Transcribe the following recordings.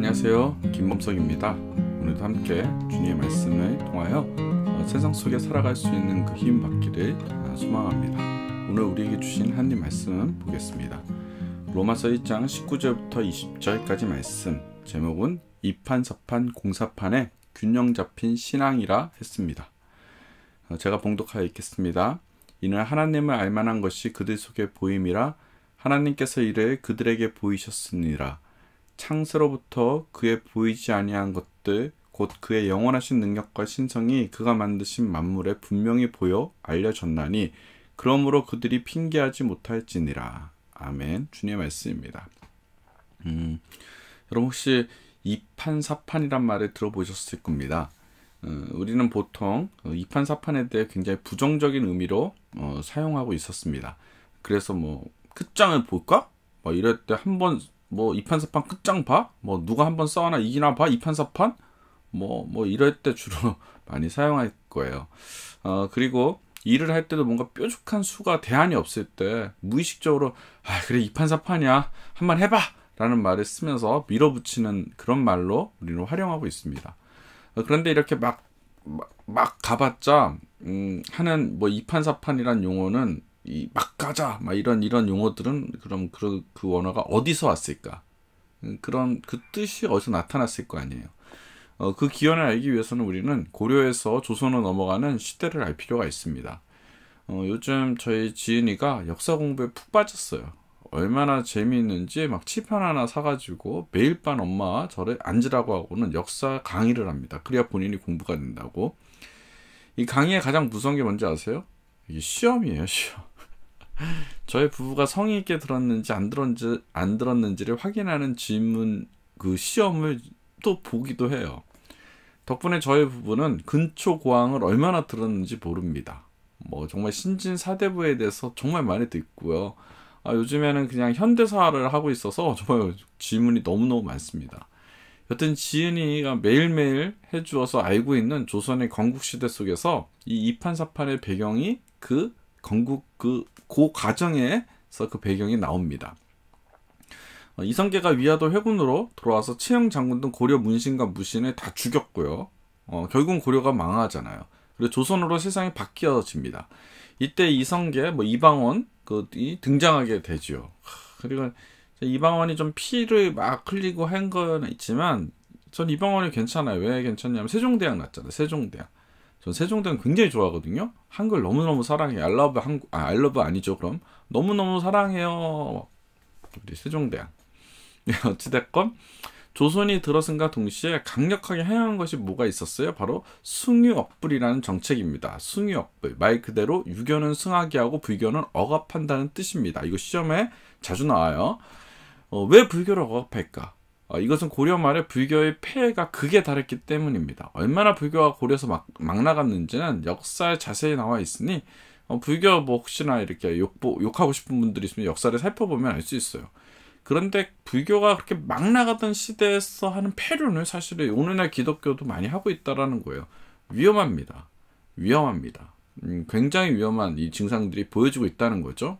안녕하세요, 김범석입니다. 오늘도 함께 주님의 말씀을 통하여 세상 속에 살아갈 수 있는 그 힘 받기를 소망합니다. 오늘 우리에게 주신 하나님 말씀 보겠습니다. 로마서 1장 19절부터 20절까지 말씀, 제목은 이판사판 공사판에 균형 잡힌 신앙이라 했습니다. 제가 봉독하여 읽겠습니다. 이는 하나님을 알만한 것이 그들 속에 보임이라 하나님께서 이를 그들에게 보이셨으니라. 창세로부터 그의 보이지 아니한 것들 곧 그의 영원하신 능력과 신성이 그가 만드신 만물에 분명히 보여 알려졌나니 그러므로 그들이 핑계하지 못할지니라. 아멘. 주님의 말씀입니다. 여러분 혹시 이판사판이란 말을 들어보셨을 겁니다. 우리는 보통 이판사판에 대해 굉장히 부정적인 의미로 사용하고 있었습니다. 그래서 끝장을 볼까? 이럴 때 한번 이판사판 끝장 봐? 누가 한번 싸우나 이기나 봐? 이판사판? 이럴 때 주로 많이 사용할 거예요. 그리고 일을 할 때도 뭔가 뾰족한 수가 대안이 없을 때 무의식적으로 그래 이판사판이야 한번 해봐! 라는 말을 쓰면서 밀어붙이는 그런 말로 우리는 활용하고 있습니다. 그런데 이렇게 막 가봤자 하는 이판사판이란 용어는 막 가자 이런 용어들은 그럼 그 원어가 어디서 왔을까? 그런 그 뜻이 어디서 나타났을 거 아니에요. 그 기원을 알기 위해서는 우리는 고려에서 조선으로 넘어가는 시대를 알 필요가 있습니다. 요즘 저희 지은이가 역사 공부에 푹 빠졌어요. 얼마나 재미있는지 막 칠판 하나 사가지고 매일 밤 엄마 저를 앉으라고 하고는 역사 강의를 합니다. 그래야 본인이 공부가 된다고. 이 강의의 가장 무서운 게 뭔지 아세요? 이게 시험이에요, 시험. 저희 부부가 성의 있게 들었는지 안 들었는지를 확인하는 질문, 그 시험을 또 보기도 해요. 덕분에 저희 부부는 근초고항을 얼마나 들었는지 모릅니다. 정말 신진사대부에 대해서 정말 많이 듣고요. 요즘에는 그냥 현대사를 하고 있어서 정말 질문이 너무너무 많습니다. 여튼 지은이가 매일매일 해주어서 알고 있는 조선의 건국시대 속에서 이 이판사판의 배경이 그 건국 그 과정에서 그 배경이 나옵니다. 이성계가 위화도 회군으로 돌아와서 최영 장군 등 고려 문신과 무신을 다 죽였고요. 결국은 고려가 망하잖아요. 그리고 조선으로 세상이 바뀌어집니다. 이때 이성계, 이방원 이 등장하게 되죠. 그리고 이방원이 좀 피를 막 흘리고 한 건 있지만 전 이방원이 괜찮아요. 왜 괜찮냐면 세종대왕 났잖아요. 세종대왕. 전 세종대왕 굉장히 좋아하거든요. 한글 너무너무 사랑해요. 알러브 아니죠, 그럼. 너무너무 사랑해요. 우리 세종대왕. 어찌됐건 조선이 들어선과 동시에 강력하게 행한 것이 뭐가 있었어요? 바로 승유억불이라는 정책입니다. 승유억불. 말 그대로 유교는 승하게 하고 불교는 억압한다는 뜻입니다. 이거 시험에 자주 나와요. 왜 불교를 억압할까? 이것은 고려 말에 불교의 폐해가 극에 달했기 때문입니다. 얼마나 불교가 고려에서 막 나갔는지는 역사에 자세히 나와 있으니 불교 혹시나 이렇게 욕하고 싶은 분들이 있으면 역사를 살펴보면 알 수 있어요. 그런데 불교가 그렇게 막 나가던 시대에서 하는 폐륜을 사실은 오늘날 기독교도 많이 하고 있다라는 거예요. 위험합니다. 굉장히 위험한 이 증상들이 보여지고 있다는 거죠.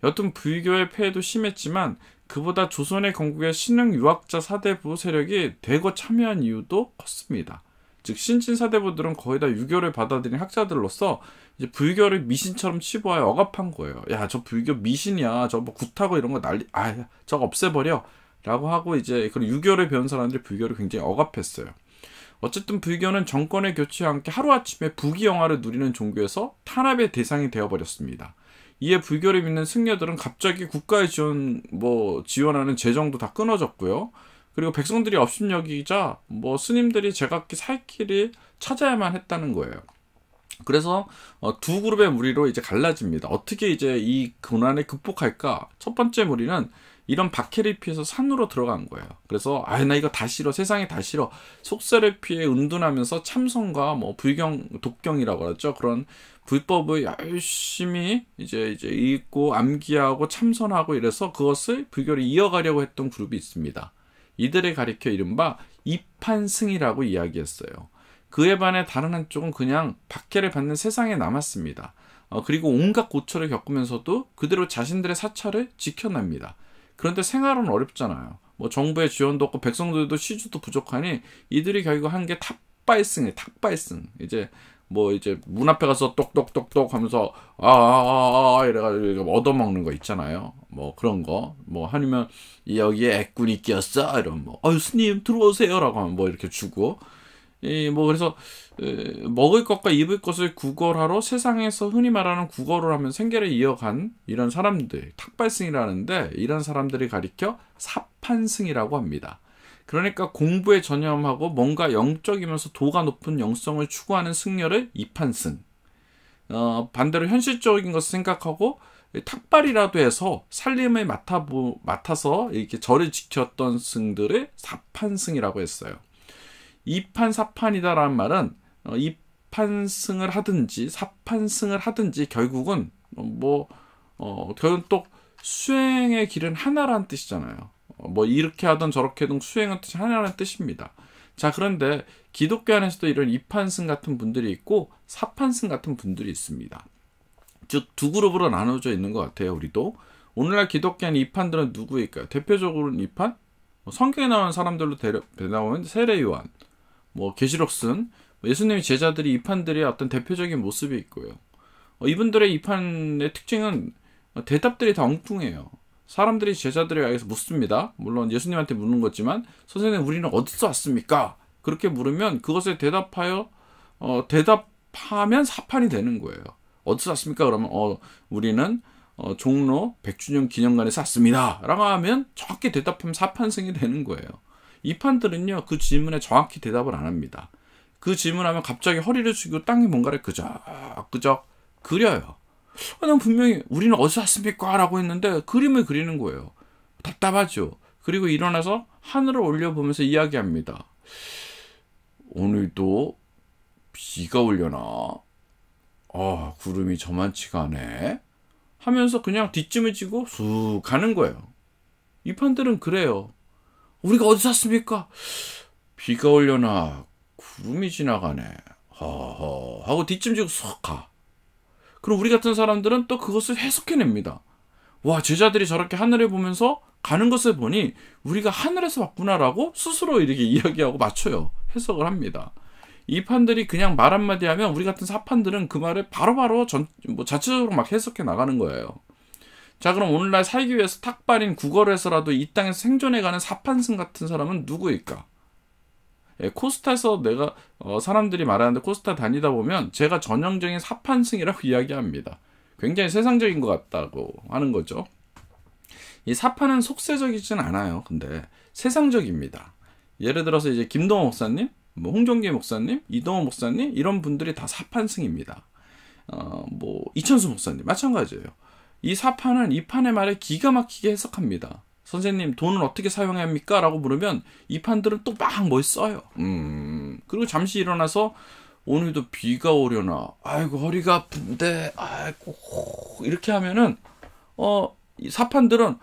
여튼 불교의 폐해도 심했지만 그보다 조선의 건국에 신흥 유학자 사대부 세력이 대거 참여한 이유도 컸습니다. 즉 신진사대부들은 거의 다 유교를 받아들인 학자들로서 이제 불교를 미신처럼 치부하여 억압한 거예요. 야, 저 불교 미신이야. 저 굿하고 이런 거 저거 없애버려. 라고 하고 이제 그 유교를 배운 사람들이 불교를 굉장히 억압했어요. 어쨌든 불교는 정권의 교체와 함께 하루아침에 부귀영화를 누리는 종교에서 탄압의 대상이 되어버렸습니다. 이에 불교를 믿는 승려들은 갑자기 국가의 지원하는 재정도 다 끊어졌고요. 그리고 백성들이 업신여기자 스님들이 제각기 살 길을 찾아야만 했다는 거예요. 그래서 두 그룹의 무리로 이제 갈라집니다. 어떻게 이제 이 고난을 극복할까? 첫 번째 무리는 이런 박해를 피해서 산으로 들어간 거예요. 그래서 나 이거 다 싫어. 세상이 다 싫어. 속세를 피해 은둔하면서 참선과 독경이라고 하죠. 그런 불법을 열심히 이제 읽고 암기하고 참선하고 이래서 그것을 불교를 이어가려고 했던 그룹이 있습니다. 이들을 가리켜 이른바 이판승이라고 이야기했어요. 그에 반해 다른 한쪽은 그냥 박해를 받는 세상에 남았습니다. 그리고 온갖 고초를 겪으면서도 그대로 자신들의 사찰을 지켜냅니다. 그런데 생활은 어렵잖아요. 뭐 정부의 지원도 없고 백성들도 시주도 부족하니 이들이 결국 한 게 탁발승이에요. 탁발승. 이제 뭐 이제 문 앞에 가서 똑똑똑똑 하면서 이래가지고 얻어먹는 거 있잖아요. 뭐 그런 거. 뭐 아니면 여기에 애꾼이 끼었어 이러면 뭐 스님 들어오세요라고 하면 뭐 이렇게 주고 뭐 그래서 먹을 것과 입을 것을 구걸하러 세상에서 흔히 말하는 구걸을 하면 생계를 이어간 이런 사람들 탁발승이라는데 이런 사람들이 가리켜 사판승이라고 합니다. 그러니까 공부에 전념하고 뭔가 영적이면서 도가 높은 영성을 추구하는 승려를 이판승. 반대로 현실적인 것을 생각하고 탁발이라도 해서 살림을 맡아서 이렇게 절을 지켰던 승들을 사판승이라고 했어요. 이판사판이다라는 말은 이판승을 하든지 사판승을 하든지 결국은 결국은 또 수행의 길은 하나라는 뜻이잖아요. 뭐 이렇게 하든 저렇게 하든 수행은 뜻이 하나라는 뜻입니다. 자, 그런데 기독교 안에서도 이런 이판승 같은 분들이 있고 사판승 같은 분들이 있습니다. 즉 두 그룹으로 나눠져 있는 것 같아요. 우리도 오늘날 기독교 안 이판들은 누구일까요? 대표적으로는 이판 성경에 나오는 사람들로 나오면 세례요한 계시록 쓴 예수님의 제자들이 이판들의 어떤 대표적인 모습이 있고요. 이분들의 이판의 특징은 대답들이 다 엉뚱해요. 사람들이 제자들에게서 묻습니다. 물론 예수님한테 묻는 거지만 선생님 우리는 어디서 왔습니까? 그렇게 물으면 그것에 대답하면 사판이 되는 거예요. 어디서 왔습니까? 그러면 우리는 종로 100주년 기념관에서 왔습니다. 라고 하면 정확히 대답하면 사판승이 되는 거예요. 이판들은요 그 질문에 정확히 대답을 안 합니다. 그 질문하면 갑자기 허리를 숙이고 땅에 뭔가를 그적 그려요. 난 분명히 우리는 어디서 왔습니까? 라고 했는데 그림을 그리는 거예요. 답답하죠. 그리고 일어나서 하늘을 올려보면서 이야기합니다. 오늘도 비가 오려나? 구름이 저만치가 않네? 하면서 그냥 뒷짐을 지고 쑥 가는 거예요. 이판들은 그래요. 우리가 어디서 왔습니까? 비가 오려나 구름이 지나가네. 허허 하고 뒷짐 지고 쑥 가. 그럼 우리 같은 사람들은 또 그것을 해석해냅니다. 와, 제자들이 저렇게 하늘을 보면서 가는 것을 보니 우리가 하늘에서 왔구나라고 스스로 이렇게 이야기하고 맞춰요. 해석을 합니다. 이 판들이 그냥 말 한마디 하면 우리 같은 사판들은 그 말을 바로바로 자체적으로 막 해석해 나가는 거예요. 자, 그럼 오늘날 살기 위해서 탁발인 국어를 해서라도 이 땅에서 생존해가는 사판승 같은 사람은 누구일까? 코스타에서 내가 사람들이 말하는데 코스타 다니다 보면 제가 전형적인 사판승이라고 이야기합니다. 굉장히 세상적인 것 같다고 하는 거죠. 이 사판은 속세적이진 않아요. 근데 세상적입니다. 예를 들어서 이제 김동호 목사님, 홍종기 목사님, 이동호 목사님 이런 분들이 다 사판승입니다. 이천수 목사님 마찬가지예요. 이 사판은 이 판의 말을 기가 막히게 해석합니다. 선생님 돈은 어떻게 사용해야 합니까? 라고 물으면 이 판들은 또 막 뭘 써요. 그리고 잠시 일어나서 오늘도 비가 오려나? 아이고 허리가 아픈데 아이고 이렇게 하면은 이 사판들은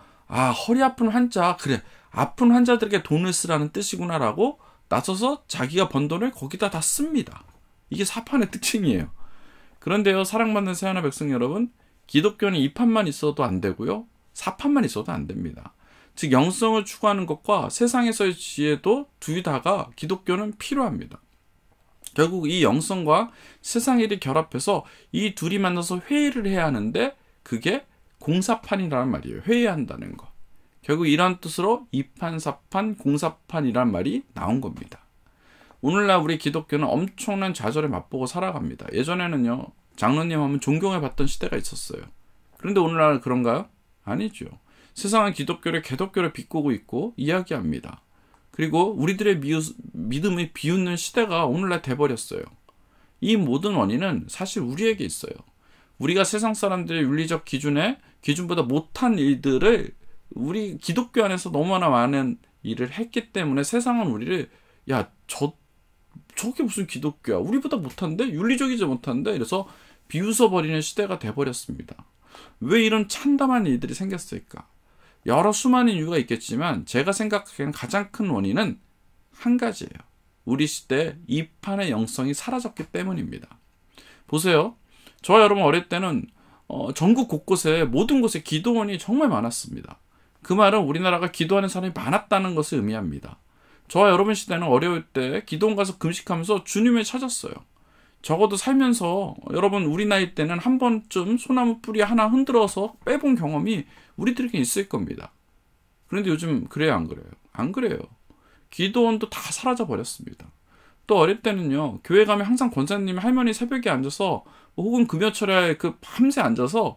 허리 아픈 환자 그래 아픈 환자들에게 돈을 쓰라는 뜻이구나라고 나서서 자기가 번 돈을 거기다 다 씁니다. 이게 사판의 특징이에요. 그런데요 사랑받는 새하나 백성 여러분 기독교는 이 판만 있어도 안 되고요 사판만 있어도 안 됩니다. 즉 영성을 추구하는 것과 세상에서의 지혜도 둘 다가 기독교는 필요합니다. 결국 이 영성과 세상의 일이 결합해서 이 둘이 만나서 회의를 해야 하는데 그게 공사판이라는 말이에요. 회의한다는 거. 결국 이런 뜻으로 이판, 사판, 공사판이란 말이 나온 겁니다. 오늘날 우리 기독교는 엄청난 좌절에 맛보고 살아갑니다. 예전에는요. 장로님 하면 존경을 받던 시대가 있었어요. 그런데 오늘날은 그런가요? 아니죠. 세상은 기독교를 개독교를 비꼬고 있고 이야기합니다. 그리고 우리들의 믿음을 비웃는 시대가 오늘날 돼버렸어요. 이 모든 원인은 사실 우리에게 있어요. 우리가 세상 사람들의 윤리적 기준보다 못한 일들을 우리 기독교 안에서 너무나 많은 일을 했기 때문에 세상은 우리를 저게 무슨 기독교야? 우리보다 못한데? 윤리적이지 못한데? 이래서 비웃어버리는 시대가 돼버렸습니다. 왜 이런 참담한 일들이 생겼을까? 여러 수많은 이유가 있겠지만 제가 생각하기에는 가장 큰 원인은 한 가지예요. 우리 시대에 이 판의 영성이 사라졌기 때문입니다. 보세요. 저와 여러분 어릴 때는 전국 곳곳에 모든 곳에 기도원이 정말 많았습니다. 그 말은 우리나라가 기도하는 사람이 많았다는 것을 의미합니다. 저와 여러분 시대는 어려울 때 기도원 가서 금식하면서 주님을 찾았어요. 적어도 살면서 여러분 우리 나이 때는 한 번쯤 소나무 뿌리 하나 흔들어서 빼본 경험이 우리들에게 있을 겁니다. 그런데 요즘 그래요, 안 그래요? 안 그래요. 기도원도 다 사라져 버렸습니다. 또 어릴 때는요, 교회 가면 항상 권사님이 할머니 새벽에 앉아서 혹은 금요철에 그 밤새 앉아서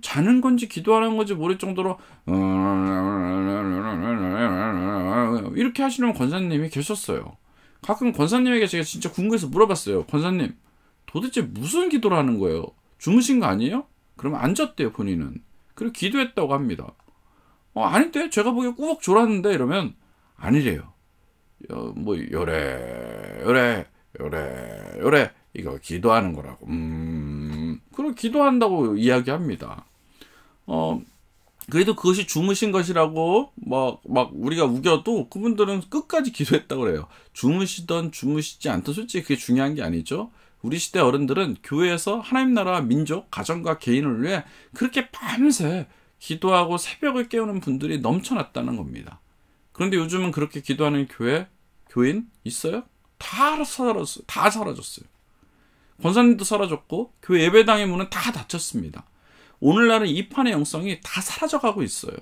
자는 건지 기도하는 건지 모를 정도로 이렇게 하시는 권사님이 계셨어요. 가끔 권사님에게 제가 진짜 궁금해서 물어봤어요. 권사님, 도대체 무슨 기도를 하는 거예요? 주무신 거 아니에요? 그러면 앉았대요, 본인은. 그리고 기도했다고 합니다. 아닌데? 제가 보기에 꾸벅 졸았는데? 이러면 아니래요. 뭐 요래 이거 기도하는 거라고. 그리고 기도한다고 이야기합니다. 그래도 그것이 주무신 것이라고 막 우리가 우겨도 그분들은 끝까지 기도했다고 그래요. 주무시던 주무시지 않던 솔직히 그게 중요한 게 아니죠. 우리 시대 어른들은 교회에서 하나님 나라와 민족, 가정과 개인을 위해 그렇게 밤새 기도하고 새벽을 깨우는 분들이 넘쳐났다는 겁니다. 그런데 요즘은 그렇게 기도하는 교인 있어요? 다 사라졌어요. 권사님도 사라졌고 교회 예배당의 문은 다 닫혔습니다. 오늘날은 이 판의 영성이 다 사라져가고 있어요.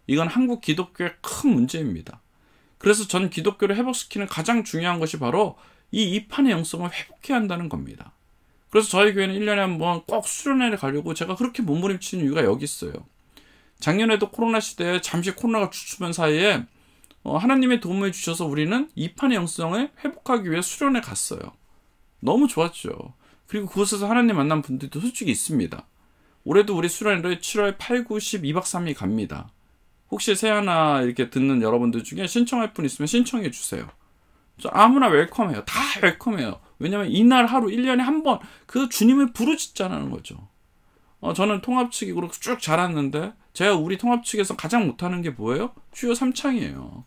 이건 한국 기독교의 큰 문제입니다. 그래서 전 기독교를 회복시키는 가장 중요한 것이 바로 이 판의 영성을 회복해야 한다는 겁니다. 그래서 저희 교회는 1년에 한 번 꼭 수련회를 가려고 제가 그렇게 몸부림치는 이유가 여기 있어요. 작년에도 코로나 시대에 잠시 코로나가 주춤한 사이에 하나님의 도움을 주셔서 우리는 이 판의 영성을 회복하기 위해 수련회 갔어요. 너무 좋았죠. 그리고 그곳에서 하나님 만난 분들도 솔직히 있습니다. 올해도 우리 수련회를 7월 8, 9, 10 2박 3일 갑니다. 혹시 새하나 이렇게 듣는 여러분들 중에 신청할 분 있으면 신청해 주세요. 아무나 웰컴해요. 다 웰컴해요. 왜냐하면 이날 하루 1년에 한 번 그 주님을 부르짖자는 거죠. 저는 통합 측으로 쭉 자랐는데 제가 우리 통합 측에서 가장 못하는 게 뭐예요? 주여 삼창이에요.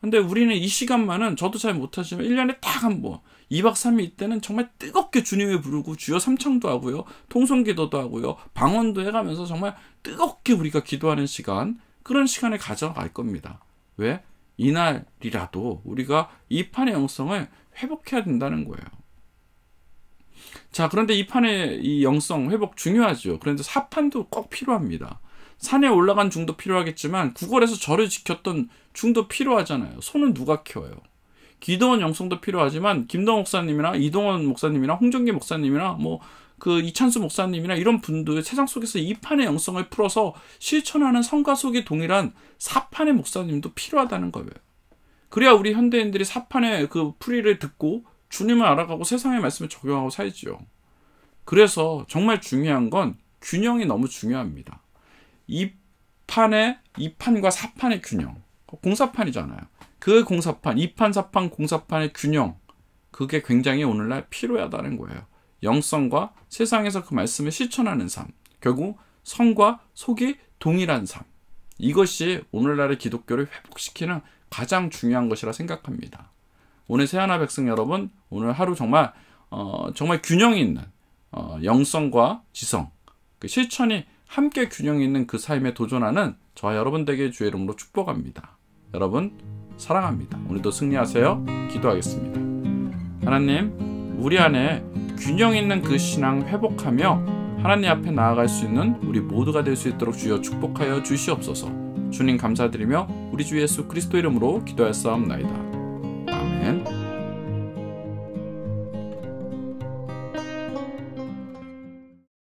근데 우리는 이 시간만은 저도 잘 못하지만 1년에 딱 한 번 2박 3일 이때는 정말 뜨겁게 주님을 부르고 주여 삼창도 하고요. 통성기도도 하고요. 방언도 해가면서 정말 뜨겁게 우리가 기도하는 시간, 그런 시간을 가져갈 겁니다. 왜? 이날이라도 우리가 이 판의 영성을 회복해야 된다는 거예요. 자, 그런데 이 판의 이 영성 회복 중요하죠. 그런데 사판도 꼭 필요합니다. 산에 올라간 중도 필요하겠지만 구걸에서 절을 지켰던 중도 필요하잖아요. 손은 누가 키워요? 기도원 영성도 필요하지만 김동원 목사님이나 이동원 목사님이나 홍정기 목사님이나 그 이찬수 목사님이나 이런 분들 세상 속에서 이 판의 영성을 풀어서 실천하는 성과 속에 동일한 사판의 목사님도 필요하다는 거예요. 그래야 우리 현대인들이 사판의 그 풀이를 듣고 주님을 알아가고 세상의 말씀을 적용하고 살지요. 그래서 정말 중요한 건 균형이 너무 중요합니다. 이 판과 사판의 균형. 공사판이잖아요. 그 공사판, 2판, 4판, 공사판의 균형. 그게 굉장히 오늘날 필요하다는 거예요. 영성과 세상에서 그 말씀을 실천하는 삶. 결국 성과 속이 동일한 삶. 이것이 오늘날의 기독교를 회복시키는 가장 중요한 것이라 생각합니다. 오늘 새하나 백성 여러분, 오늘 하루 정말 균형이 있는 영성과 지성, 그 실천이 함께 균형 있는 그 삶에 도전하는 저와 여러분 되게 주의 이름으로 축복합니다. 여러분 사랑합니다. 오늘도 승리하세요. 기도하겠습니다. 하나님, 우리 안에 균형 있는 그 신앙 회복하며 하나님 앞에 나아갈 수 있는 우리 모두가 될 수 있도록 주여 축복하여 주시옵소서. 주님 감사드리며 우리 주 예수 그리스도 이름으로 기도하였사옵나이다.